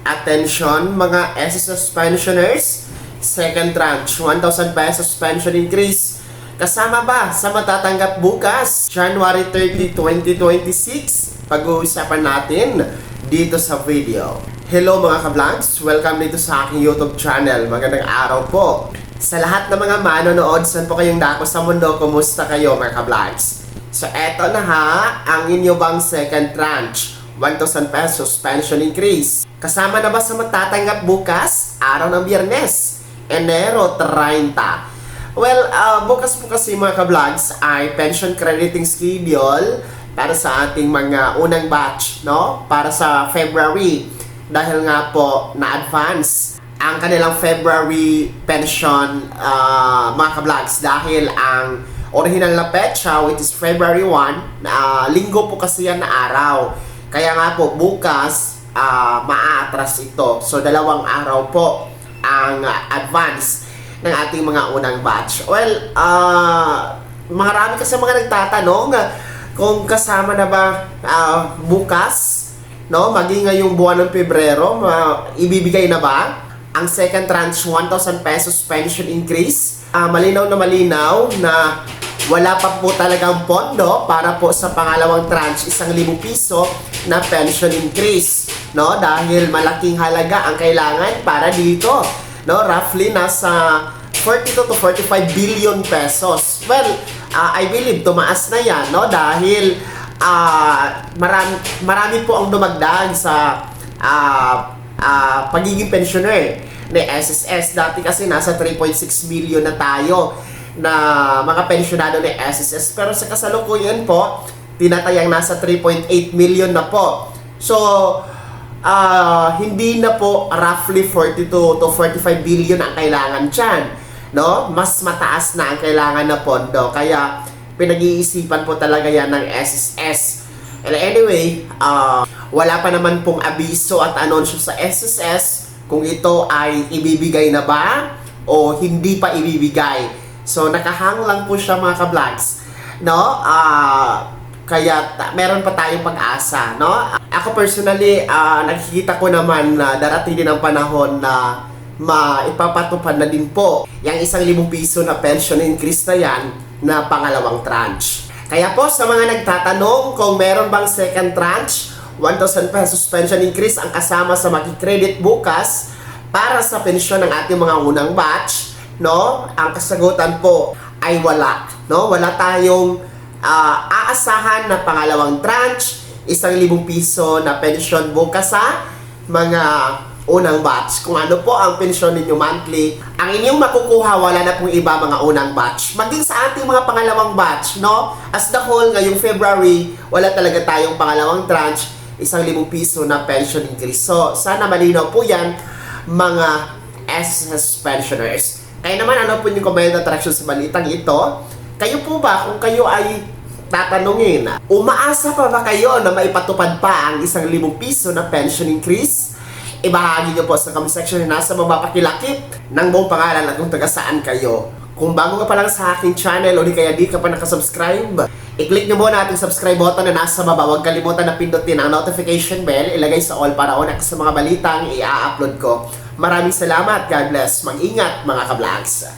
Attention mga SSS pensioners, second tranche, 1,000 pesos pension increase. Kasama ba sa matatanggap bukas, January 30, 2026? Pag-uusapan natin dito sa video. Hello mga ka-vlogs, welcome dito sa aking YouTube channel. Magandang araw po. Sa lahat ng mga manonood, saan po kayong dako sa mundo, kumusta kayo mga ka-vlogs? So eto na ha, ang inyo bang second tranche, 1,000 pesos pension increase. Kasama na ba sa matatanggap bukas, araw ng Biyernes, Enero 30? Well, bukas po kasi mga ka-vlogs ay pension crediting schedule para sa ating mga unang batch, no? Para sa February. Dahil nga po na-advance ang kanilang February pension, mga ka-vlogs. Dahil ang original na petsa, which is February 1, linggo po kasi yan na araw. Kaya nga po bukas, maa-atras ito. So, 2 araw po ang advance ng ating mga unang batch. Well, marami kasi mga nagtatanong kung kasama na ba bukas, no? Maging ngayong buwan ng Pebrero, ibibigay na ba ang second tranche 1,000 pesos pension increase? Malinaw na wala pa po talagang pondo para po sa pangalawang tranche, 1,000 piso na pension increase, no? Dahil malaking halaga ang kailangan para dito, no? Roughly nasa 42 to 45 billion pesos. Well, I believe tumaas na yan, no? Dahil marami po ang dumagdag sa pagiging pensioner ni SSS. Dati kasi nasa 3.6 million na tayo na mga pensyonado ni SSS, pero sa kasalukuyan po tinatayang nasa 3.8 million na po. So hindi na po roughly 42 to 45 billion ang kailangan dyan, no? Mas mataas na ang kailangan na pondo, kaya pinag-iisipan po talaga yan ng SSS. And anyway, wala pa naman pong abiso at anunsyo sa SSS kung ito ay ibibigay na ba o hindi pa ibibigay. So, nakahang lang po siya mga ka-vlogs, no? Kaya meron pa tayong pag-asa, no? Ako personally, nakikita ko naman na darating din ang panahon na maipapatupad na din po yung 1,000 piso na pension increase na yan na pangalawang tranche. Kaya po sa mga nagtatanong kung meron bang second tranche, 1,000 pesos pension increase ang kasama sa makikredit bukas para sa pensyon ng ating mga unang batch, no? Ang kasagutan po ay wala, no? Wala tayong aasahan na pangalawang tranche, 1,000 piso na pensyon bukas sa mga unang batch. Kung ano po ang pensyon ninyo monthly, ang inyong makukuha, wala na pong iba mga unang batch. Maging sa ating mga pangalawang batch, no? As the whole, ngayong February, wala talaga tayong pangalawang tranche, 1,000 piso na pension increase. So, sana malinaw po yan, mga SSS pensioners. Kaya naman, ano po yung comment attraction sa balitang ito? Kayo po ba, kung kayo ay tatanungin, umaasa pa ba kayo na maipatupad pa ang 1,000 piso na pension increase? Ibahagi nyo po sa comment section na nasa baba, pakilakip ng buong pangalan at kung taga saan kayo. Kung bago ka pa lang sa aking channel o di kaya di ka pa nakasubscribe, i-click nyo muna ating subscribe button na nasa baba. Huwag kalimutan na pindutin ang notification bell, ilagay sa all para una ka sa mga balitang i-upload ko. Maraming salamat. God bless. Mag-ingat mga ka-vlogs.